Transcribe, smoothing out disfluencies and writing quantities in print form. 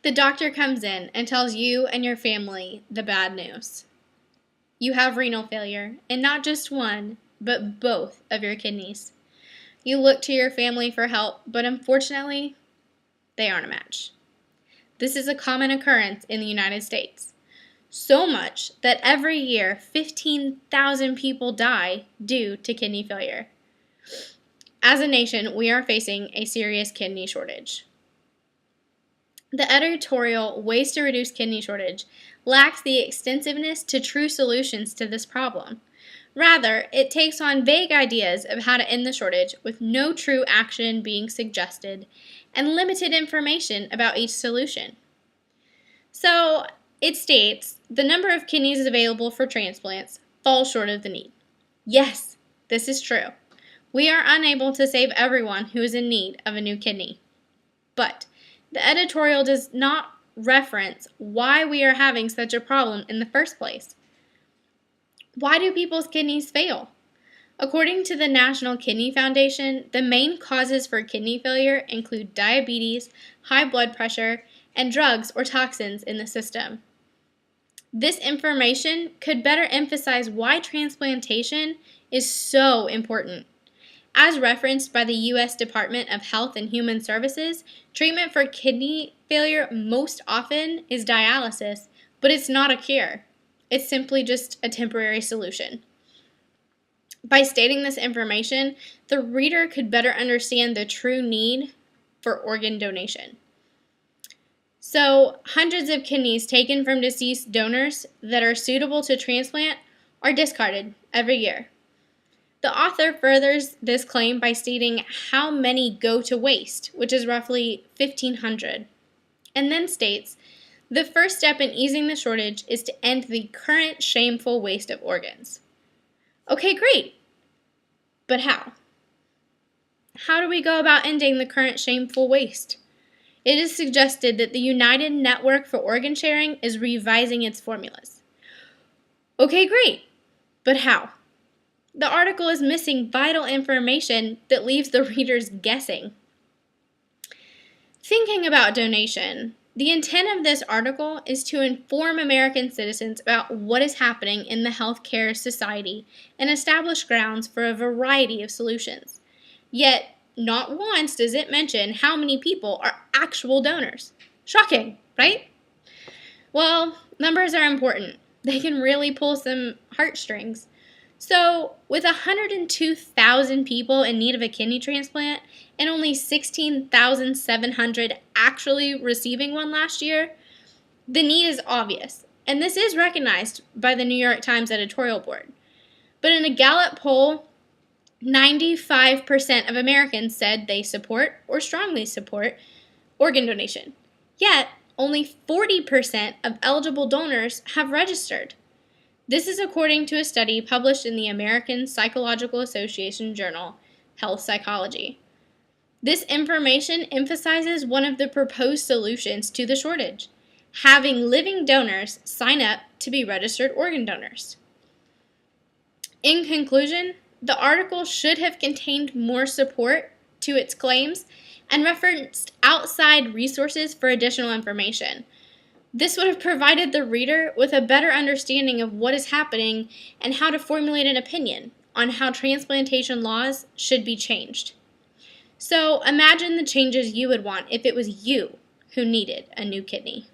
The doctor comes in and tells you and your family the bad news. You have renal failure, and not just one, but both of your kidneys. You look to your family for help, but unfortunately, they aren't a match. This is a common occurrence in the United States. So much that every year 15,000 people die due to kidney failure. As a nation, we are facing a serious kidney shortage. The editorial Ways to Reduce Kidney Shortage lacks the extensiveness to true solutions to this problem. Rather, it takes on vague ideas of how to end the shortage with no true action being suggested and limited information about each solution. So, it states the number of kidneys available for transplants falls short of the need. Yes, this is true. We are unable to save everyone who is in need of a new kidney. But the editorial does not reference why we are having such a problem in the first place. Why do people's kidneys fail? According to the National Kidney Foundation, the main causes for kidney failure include diabetes, high blood pressure, and drugs or toxins in the system. This information could better emphasize why transplantation is so important. As referenced by the U.S. Department of Health and Human Services, treatment for kidney failure most often is dialysis, but it's not a cure. It's simply just a temporary solution. By stating this information, the reader could better understand the true need for organ donation. So, hundreds of kidneys taken from deceased donors that are suitable to transplant are discarded every year. The author furthers this claim by stating how many go to waste, which is roughly 1,500, and then states, the first step in easing the shortage is to end the current shameful waste of organs. Okay, great. But how? How do we go about ending the current shameful waste? It is suggested that the United Network for Organ Sharing is revising its formulas. Okay, great. But how? The article is missing vital information that leaves the readers guessing. Thinking about donation, the intent of this article is to inform American citizens about what is happening in the healthcare society and establish grounds for a variety of solutions. Yet, not once does it mention how many people are actual donors. Shocking, right? Well, numbers are important. They can really pull some heartstrings. So, with 102,000 people in need of a kidney transplant and only 16,700 actually receiving one last year, the need is obvious, and this is recognized by the New York Times editorial board. But in a Gallup poll, 95% of Americans said they support or strongly support organ donation. Yet, only 40% of eligible donors have registered. This is according to a study published in the American Psychological Association journal, Health Psychology. This information emphasizes one of the proposed solutions to the shortage, having living donors sign up to be registered organ donors. In conclusion, the article should have contained more support to its claims and referenced outside resources for additional information. This would have provided the reader with a better understanding of what is happening and how to formulate an opinion on how transplantation laws should be changed. So imagine the changes you would want if it was you who needed a new kidney.